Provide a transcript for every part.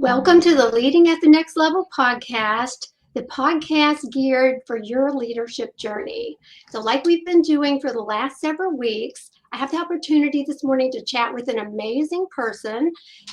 Welcome to the Leading at the Next Level podcast, the podcast geared for your leadership journey. So like we've been doing for the last several weeks, I have the opportunity this morning to chat with an amazing person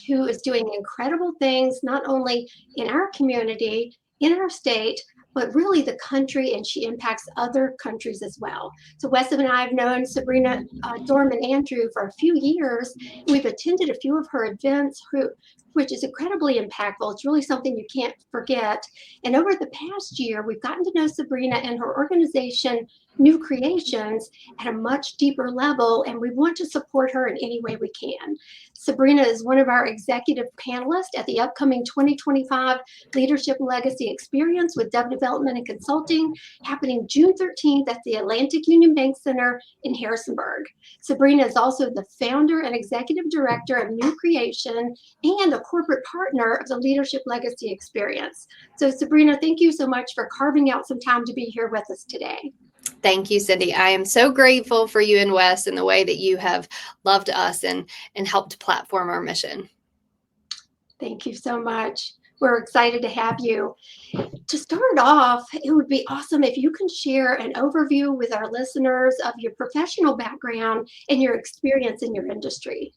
who is doing incredible things, not only in our community, in our state, but really the country, and she impacts other countries as well. So Wes and I have known Sabrina Dorman-Andrew for a few years. We've attended a few of her events, which is incredibly impactful. It's really something you can't forget. And over the past year, we've gotten to know Sabrina and her organization, New Creations, at a much deeper level, and we want to support her in any way we can. Sabrina is one of our executive panelists at the upcoming 2025 Leadership Legacy Experience with Dove Development and Consulting, happening June 13th at the Atlantic Union Bank Center in Harrisonburg. Sabrina is also the founder and executive director of New Creation and a corporate partner of the Leadership Legacy Experience. So Sabrina, thank you so much for carving out some time to be here with us today. Thank you, Cindy. I am so grateful for you and Wes and the way that you have loved us and helped platform our mission. Thank you so much. We're excited to have you. To start off, it would be awesome if you can share an overview with our listeners of your professional background and your experience in your industry.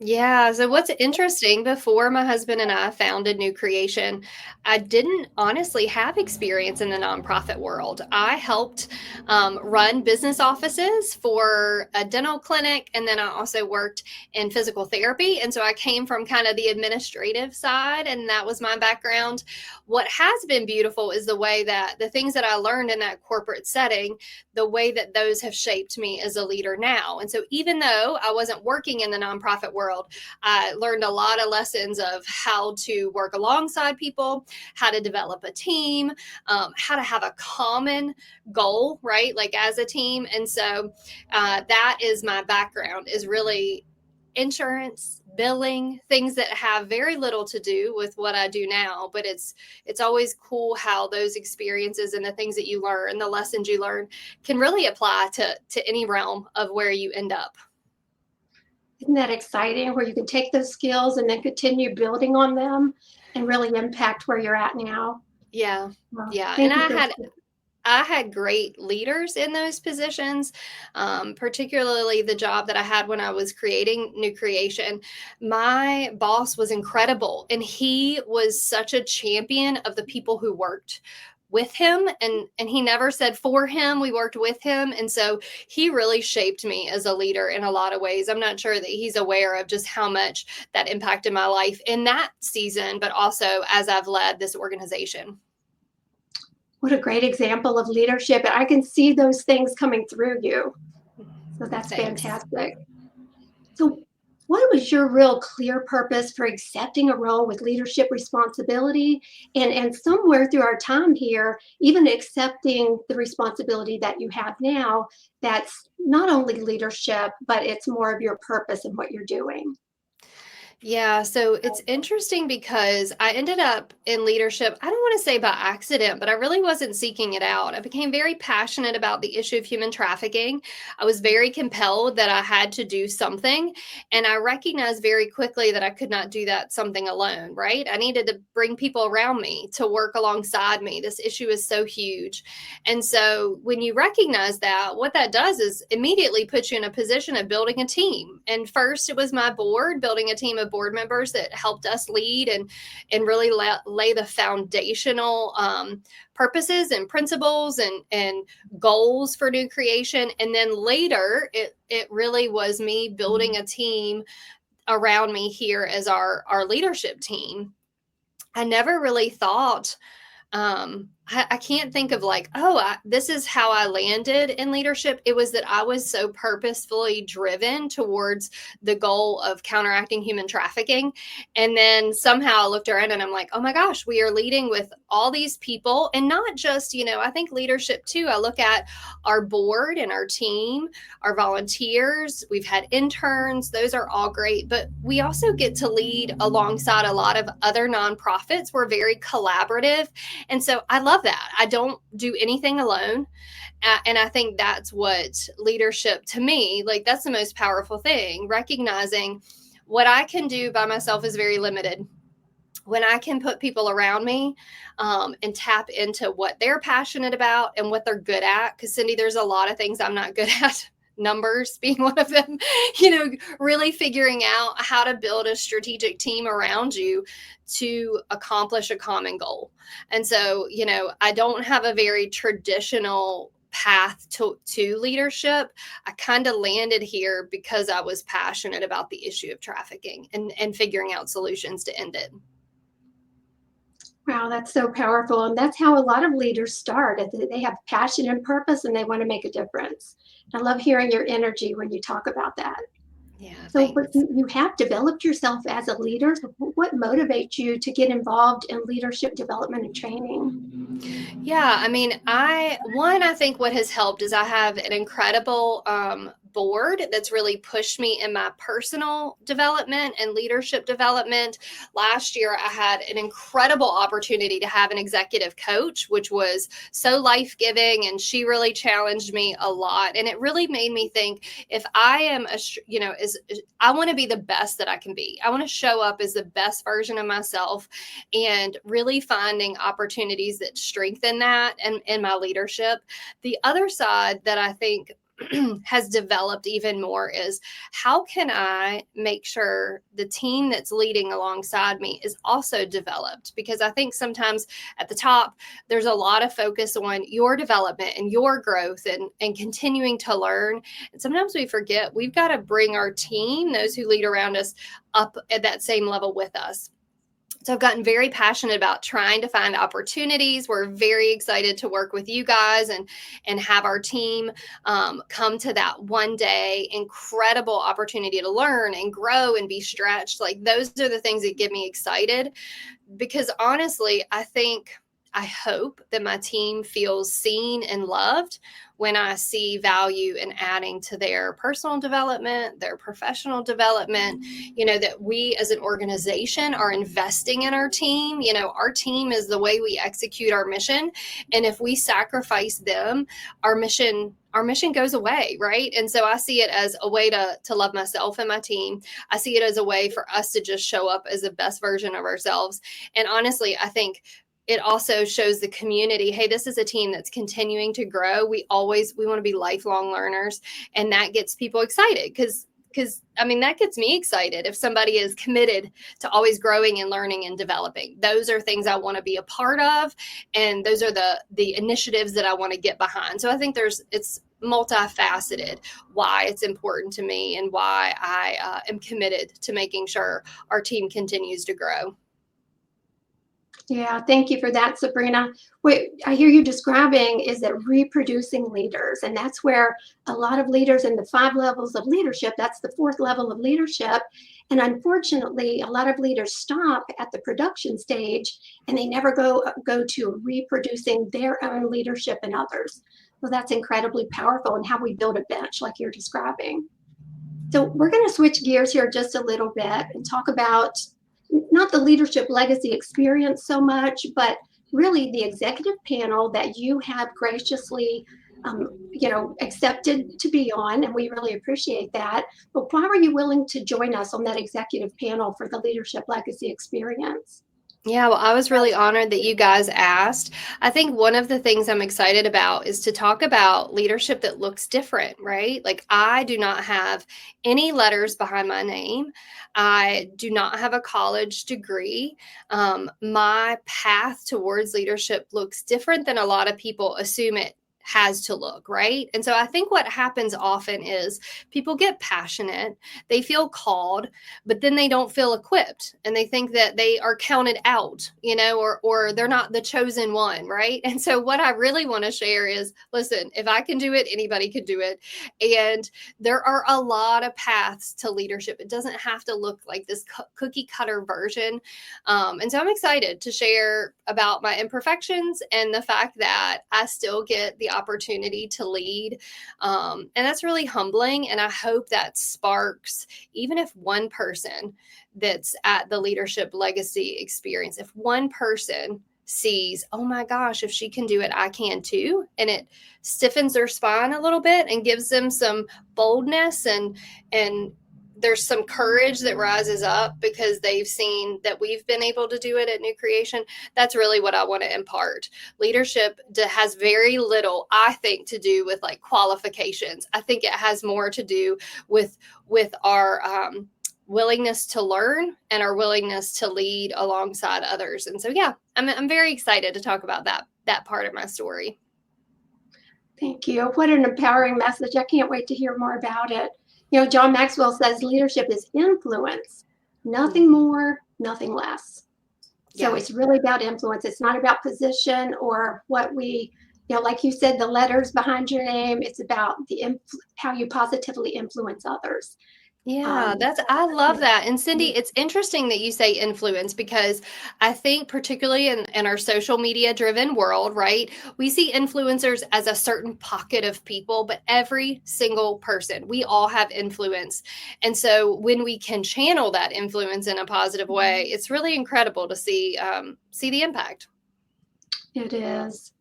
Yeah. So what's interesting, before my husband and I founded New Creation, I didn't honestly have experience in the nonprofit world. I helped run business offices for a dental clinic, and then I also worked in physical therapy. And so I came from kind of the administrative side, and that was my background. What has been beautiful is the way that the things that I learned in that corporate setting, the way that those have shaped me as a leader now. And so even though I wasn't working in the nonprofit world, I learned a lot of lessons of how to work alongside people, how to develop a team, how to have a common goal, right? Like as a team. And so that is my background, is really insurance, billing, things that have very little to do with what I do now. But it's always cool how those experiences and the things that you learn, the lessons you learn, can really apply to any realm of where you end up. Isn't that exciting, where you can take those skills and then continue building on them and really impact where you're at now? Yeah. Yeah. And I had great leaders in those positions, particularly the job that I had when I was creating New Creation. My boss was incredible, and he was such a champion of the people who worked with him, and he never said for him. We worked with him. And so he really shaped me as a leader in a lot of ways. I'm not sure that he's aware of just how much that impacted my life in that season, but also as I've led this organization. What a great example of leadership. I can see those things coming through you. So that's Thanks. Fantastic. So what was your real clear purpose for accepting a role with leadership responsibility, and somewhere through our time here, even accepting the responsibility that you have now, that's not only leadership, but it's more of your purpose in what you're doing? Yeah, so it's interesting because I ended up in leadership, I don't want to say by accident, but I really wasn't seeking it out. I became very passionate about the issue of human trafficking. I was very compelled that I had to do something, and I recognized very quickly that I could not do that something alone, right? I needed to bring people around me to work alongside me. This issue is so huge. And so when you recognize that, what that does is immediately put you in a position of building a team. And first, it was my board, building a team of board members that helped us lead and really lay the foundational purposes and principles and goals for New Creation. And then later, it really was me building a team around me here as our leadership team. I never really thought, I can't think of like, this is how I landed in leadership. It was that I was so purposefully driven towards the goal of counteracting human trafficking. And then somehow I looked around and I'm like, oh my gosh, we are leading with all these people, and not just, I think leadership too. I look at our board and our team, our volunteers. We've had interns. Those are all great, but we also get to lead alongside a lot of other nonprofits. We're very collaborative. And so I love that. I don't do anything alone. And I think that's what leadership, to me, like that's the most powerful thing. Recognizing what I can do by myself is very limited. when I can put people around me and tap into what they're passionate about and what they're good at. Because Cindy, there's a lot of things I'm not good at. Numbers being one of them, really figuring out how to build a strategic team around you to accomplish a common goal. And so, I don't have a very traditional path to leadership. I kind of landed here because I was passionate about the issue of trafficking and figuring out solutions to end it. Wow, that's so powerful. And that's how a lot of leaders start. They have passion and purpose and they want to make a difference. I love hearing your energy when you talk about that. Yeah, So, but thanks. you have developed yourself as a leader. So what motivates you to get involved in leadership development and training? Yeah, I mean, I think what has helped is I have an incredible board that's really pushed me in my personal development and leadership development. Last year, I had an incredible opportunity to have an executive coach, which was so life-giving, and she really challenged me a lot. And it really made me think, if I am I want to be the best that I can be. I want to show up as the best version of myself, and really finding opportunities that strengthen that and in my leadership. The other side that I think has developed even more is, how can I make sure the team that's leading alongside me is also developed? Because I think sometimes at the top, there's a lot of focus on your development and your growth and continuing to learn. And sometimes we forget we've got to bring our team, those who lead around us, up at that same level with us. So I've gotten very passionate about trying to find opportunities. We're very excited to work with you guys and have our team come to that one day incredible opportunity to learn and grow and be stretched. Like, those are the things that get me excited, because honestly, I hope that my team feels seen and loved when I see value in adding to their personal development, their professional development, that we as an organization are investing in our team. Our team is the way we execute our mission. And if we sacrifice them, our mission goes away, right? And so I see it as a way to love myself and my team. I see it as a way for us to just show up as the best version of ourselves. And honestly, I think it also shows the community, hey, this is a team that's continuing to grow. We want to be lifelong learners, and that gets people excited because that gets me excited if somebody is committed to always growing and learning and developing. Those are things I want to be a part of, and those are the initiatives that I want to get behind. So I think it's multifaceted why it's important to me and why I am committed to making sure our team continues to grow. Yeah, thank you for that, Sabrina. What I hear you describing is that reproducing leaders, and that's where a lot of leaders in the 5 levels of leadership, that's the 4th level of leadership. And unfortunately, a lot of leaders stop at the production stage and they never go to reproducing their own leadership in others. So that's incredibly powerful in how we build a bench like you're describing. So we're going to switch gears here just a little bit and talk about not the leadership legacy experience so much, but really the executive panel that you have graciously accepted to be on, and we really appreciate that. But why were you willing to join us on that executive panel for the leadership legacy experience? Yeah, well, I was really honored that you guys asked. I think one of the things I'm excited about is to talk about leadership that looks different, right? Like, I do not have any letters behind my name. I do not have a college degree. My path towards leadership looks different than a lot of people assume it has to look, right? And so I think what happens often is people get passionate, they feel called, but then they don't feel equipped, and they think that they are counted out, or they're not the chosen one, right? And so what I really want to share is, listen, if I can do it, anybody could do it. And there are a lot of paths to leadership. It doesn't have to look like this cookie cutter version. And so I'm excited to share about my imperfections and the fact that I still get the opportunity to lead. And that's really humbling. And I hope that sparks, even if one person that's at the Leadership Legacy experience, if one person sees, oh my gosh, if she can do it, I can too. And it stiffens their spine a little bit and gives them some boldness and there's some courage that rises up because they've seen that we've been able to do it at New Creation. That's really what I want to impart. Leadership has very little, I think, to do with like qualifications. I think it has more to do with our willingness to learn and our willingness to lead alongside others. And so, yeah, I'm very excited to talk about that part of my story. Thank you. What an empowering message. I can't wait to hear more about it. John Maxwell says leadership is influence, nothing more, nothing less. So it's really about influence. It's not about position or what we, like you said, the letters behind your name. It's about how you positively influence others. Yeah, I love that. And Cindy, it's interesting that you say influence because I think particularly in our social media driven world, right? We see influencers as a certain pocket of people, but every single person, we all have influence. And so when we can channel that influence in a positive way, it's really incredible to see the impact. It is.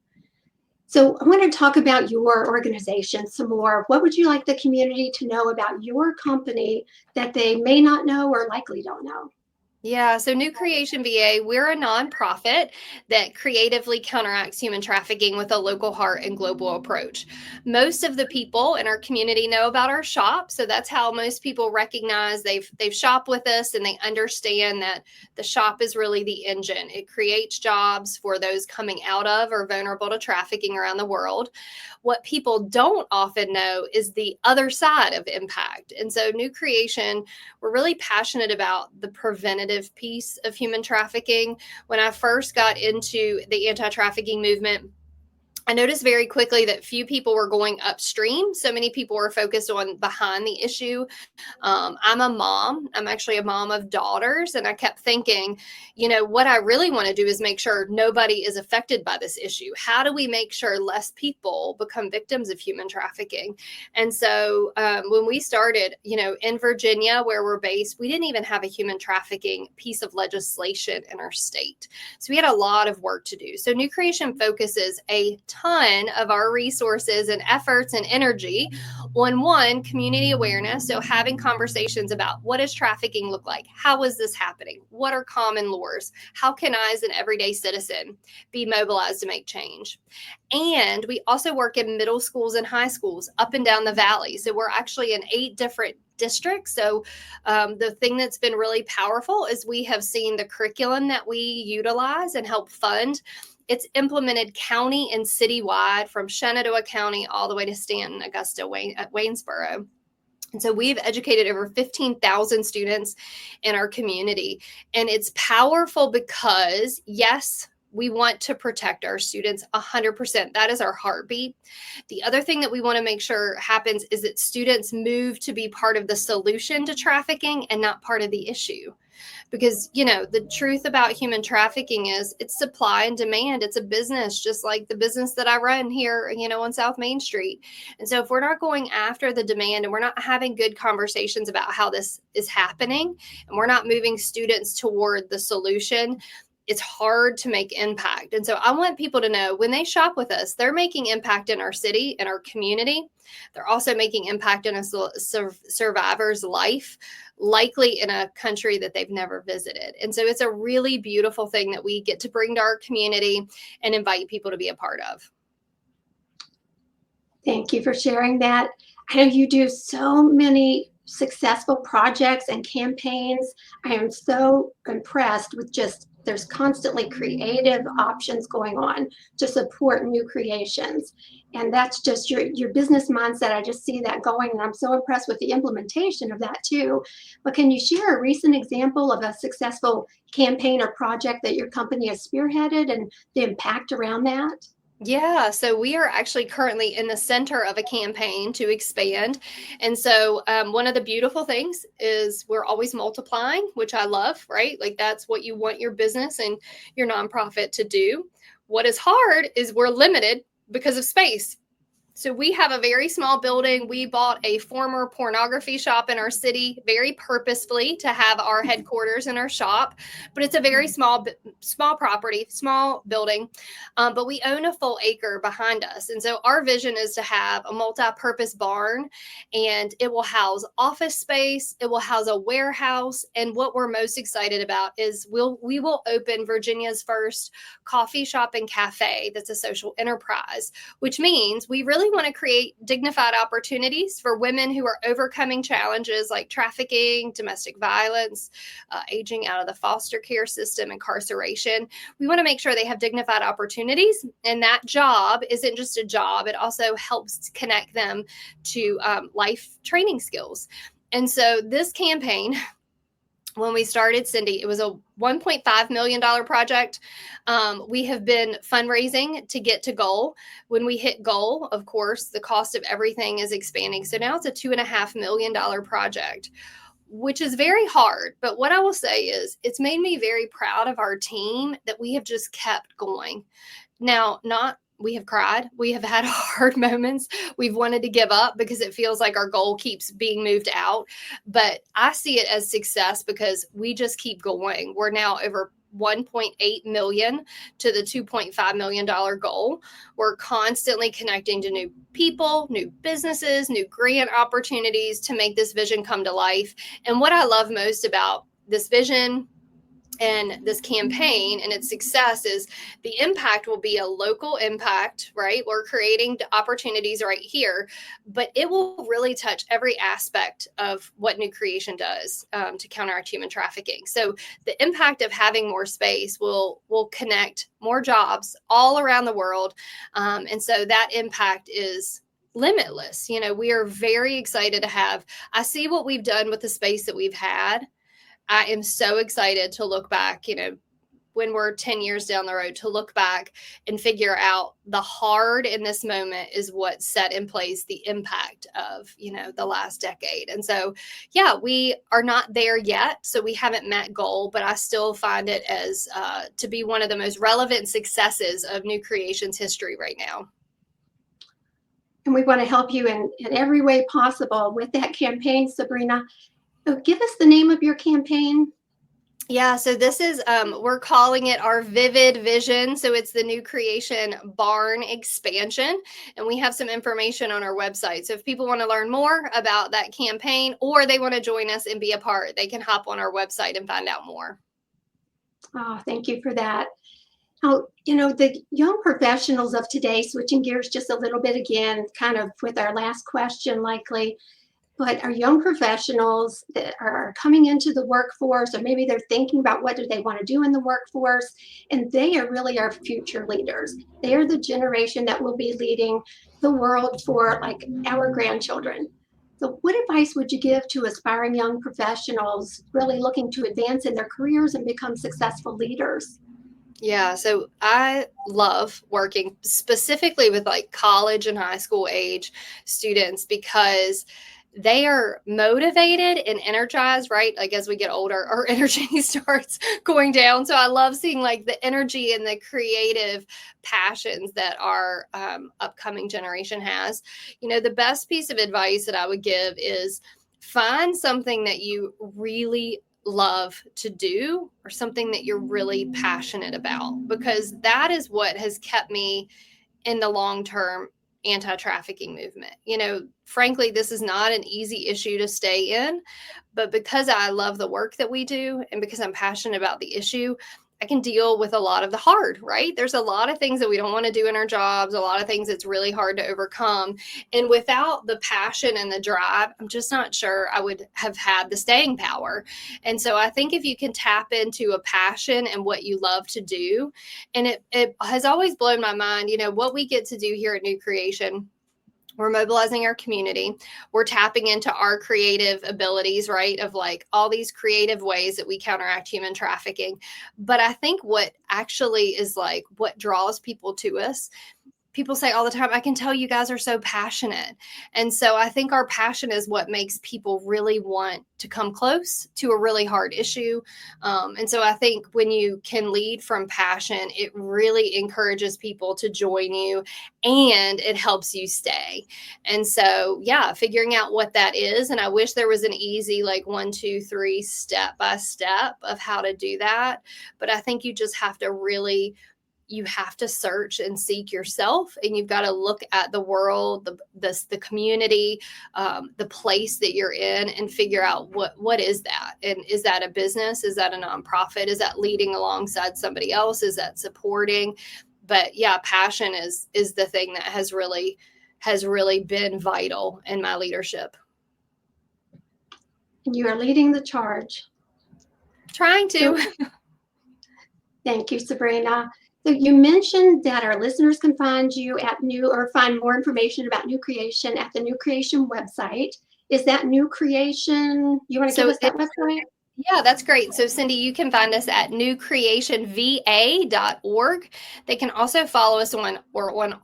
So I want to talk about your organization some more. What would you like the community to know about your company that they may not know or likely don't know? Yeah, so New Creation VA, we're a nonprofit that creatively counteracts human trafficking with a local heart and global approach. Most of the people in our community know about our shop, so that's how most people recognize they've shopped with us and they understand that the shop is really the engine. It creates jobs for those coming out of or vulnerable to trafficking around the world. What people don't often know is the other side of impact. And so New Creation, we're really passionate about the preventative piece of human trafficking. When I first got into the anti-trafficking movement, I noticed very quickly that few people were going upstream. So many people were focused on behind the issue. I'm a mom. I'm actually a mom of daughters. And I kept thinking, what I really want to do is make sure nobody is affected by this issue. How do we make sure less people become victims of human trafficking? And so when we started, in Virginia, where we're based, we didn't even have a human trafficking piece of legislation in our state. So we had a lot of work to do. So New Creation focuses a ton of our resources and efforts and energy on community awareness. So having conversations about what does trafficking look like? How is this happening? What are common laws? How can I, as an everyday citizen, be mobilized to make change? And we also work in middle schools and high schools up and down the valley. So we're actually in 8 different districts. So the thing that's been really powerful is we have seen the curriculum that we utilize and help fund. It's implemented county and citywide from Shenandoah County all the way to Stanton, Augusta, Waynesboro. And so we've educated over 15,000 students in our community. And it's powerful because, yes, we want to protect our students 100%. That is our heartbeat. The other thing that we want to make sure happens is that students move to be part of the solution to trafficking and not part of the issue. Because, the truth about human trafficking is it's supply and demand. It's a business, just like the business that I run here, on South Main Street. And so if we're not going after the demand and we're not having good conversations about how this is happening and we're not moving students toward the solution, it's hard to make impact. And so I want people to know when they shop with us, they're making impact in our city, in our community. They're also making impact in a survivor's life, likely in a country that they've never visited. And so it's a really beautiful thing that we get to bring to our community and invite people to be a part of. Thank you for sharing that. I know you do so many successful projects and campaigns. I am so impressed with there's constantly creative options going on to support new creations. And that's just your business mindset. I just see that going, and I'm so impressed with the implementation of that too. But can you share a recent example of a successful campaign or project that your company has spearheaded and the impact around that? Yeah, so we are actually currently in the center of a campaign to expand. And so one of the beautiful things is we're always multiplying, which I love, right? Like that's what you want your business and your nonprofit to do. What is hard is we're limited because of space. So we have a very small building. We bought a former pornography shop in our city very purposefully to have our headquarters in our shop, but it's a very small property, small building, but we own a full acre behind us. And so our vision is to have a multi-purpose barn, and it will house office space. It will house a warehouse. And what we're most excited about is we will open Virginia's first coffee shop and cafe that's a social enterprise, which means we really want to create dignified opportunities for women who are overcoming challenges like trafficking, domestic violence, aging out of the foster care system, incarceration. We want to make sure they have dignified opportunities. And that job isn't just a job, it also helps connect them to life training skills. And so this campaign, when we started, Cindy, it was a $1.5 million project. We have been fundraising to get to goal. When we hit goal, of course, the cost of everything is expanding. So now it's a $2.5 million project, which is very hard. But what I will say is it's made me very proud of our team that we have just kept going. Now, we have cried. We have had hard moments. We've wanted to give up because it feels like our goal keeps being moved out. But I see it as success because we just keep going. We're now over 1.8 million to the $2.5 million goal. We're constantly connecting to new people, new businesses, new grant opportunities to make this vision come to life. And what I love most about this vision and this campaign and its success is the impact will be a local impact, right? We're creating opportunities right here, but it will really touch every aspect of what New Creation does to counteract human trafficking. So the impact of having more space will connect more jobs all around the world. And so that impact is limitless. We are very excited to I see what we've done with the space that we've had. I am so excited to look back, when we're 10 years down the road, to look back and figure out the hard in this moment is what set in place the impact of, the last decade. And so, yeah, we are not there yet. So we haven't met goal, but I still find it as to be one of the most relevant successes of New Creation's history right now. And we want to help you in every way possible with that campaign, Sabrina. So give us the name of your campaign. Yeah, so this is, we're calling it our Vivid Vision. So it's the New Creation Barn Expansion. And we have some information on our website. So if people want to learn more about that campaign or they want to join us and be a part, they can hop on our website and find out more. Oh, thank you for that. Now, the young professionals of today, switching gears just a little bit again, kind of with our last question likely, but our young professionals that are coming into the workforce, or maybe they're thinking about what do they want to do in the workforce, and they are really our future leaders. They are the generation that will be leading the world for like our grandchildren. So what advice would you give to aspiring young professionals really looking to advance in their careers and become successful leaders? Yeah, so I love working specifically with like college and high school age students because they are motivated and energized, right? Like as we get older, our energy starts going down. So I love seeing like the energy and the creative passions that our upcoming generation has. The best piece of advice that I would give is find something that you really love to do or something that you're really passionate about, because that is what has kept me in the long-term anti-trafficking movement. Frankly, this is not an easy issue to stay in, but because I love the work that we do and because I'm passionate about the issue, I can deal with a lot of the hard, right? There's a lot of things that we don't want to do in our jobs, a lot of things that's really hard to overcome. And without the passion and the drive, I'm just not sure I would have had the staying power. And so I think if you can tap into a passion and what you love to do, and it has always blown my mind, what we get to do here at New Creation. We're mobilizing our community. We're tapping into our creative abilities, right? Of like all these creative ways that we counteract human trafficking. But I think what actually is like what draws people to us people say all the time, I can tell you guys are so passionate. And so I think our passion is what makes people really want to come close to a really hard issue. And so I think when you can lead from passion, it really encourages people to join you and it helps you stay. And so, yeah, figuring out what that is. And I wish there was an easy, like 1, 2, 3 step by step of how to do that. But I think you just have to really you have to search and seek yourself, and you've got to look at the world, the community, the place that you're in, and figure out what is that, and is that a business? Is that a nonprofit? Is that leading alongside somebody else? Is that supporting? But yeah, passion is the thing that has really been vital in my leadership. And you are leading the charge. Trying to. Thank you, Sabrina. So you mentioned that our listeners can find you at find more information about New Creation at the New Creation website. Is that New Creation? You want to give us that website? Yeah, that's great. So Cindy, you can find us at newcreationva.org. They can also follow us on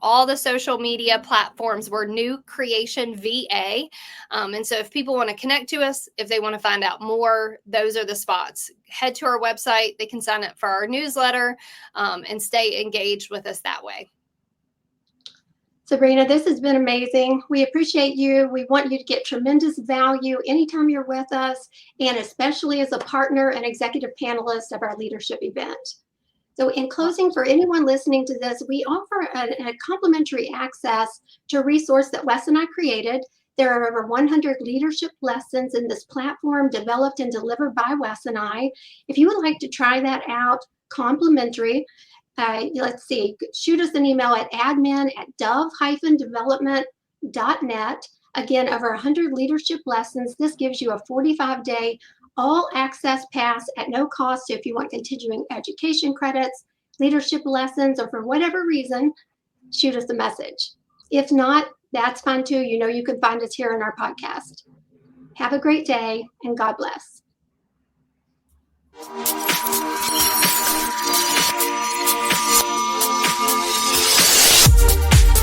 all the social media platforms. We're New Creation VA. And so if people want to connect to us, if they want to find out more, those are the spots. Head to our website. They can sign up for our newsletter and stay engaged with us that way. Sabrina, this has been amazing. We appreciate you. We want you to get tremendous value anytime you're with us, and especially as a partner and executive panelist of our leadership event. So in closing, for anyone listening to this, we offer a complimentary access to a resource that Wes and I created. There are over 100 leadership lessons in this platform developed and delivered by Wes and I. If you would like to try that out, complimentary, let's see, shoot us an email at admin@dove-development.net. Again, over 100 leadership lessons. This gives you a 45-day all-access pass at no cost. So if you want continuing education credits, leadership lessons, or for whatever reason, shoot us a message. If not, that's fine too. You know you can find us here on our podcast. Have a great day, and God bless.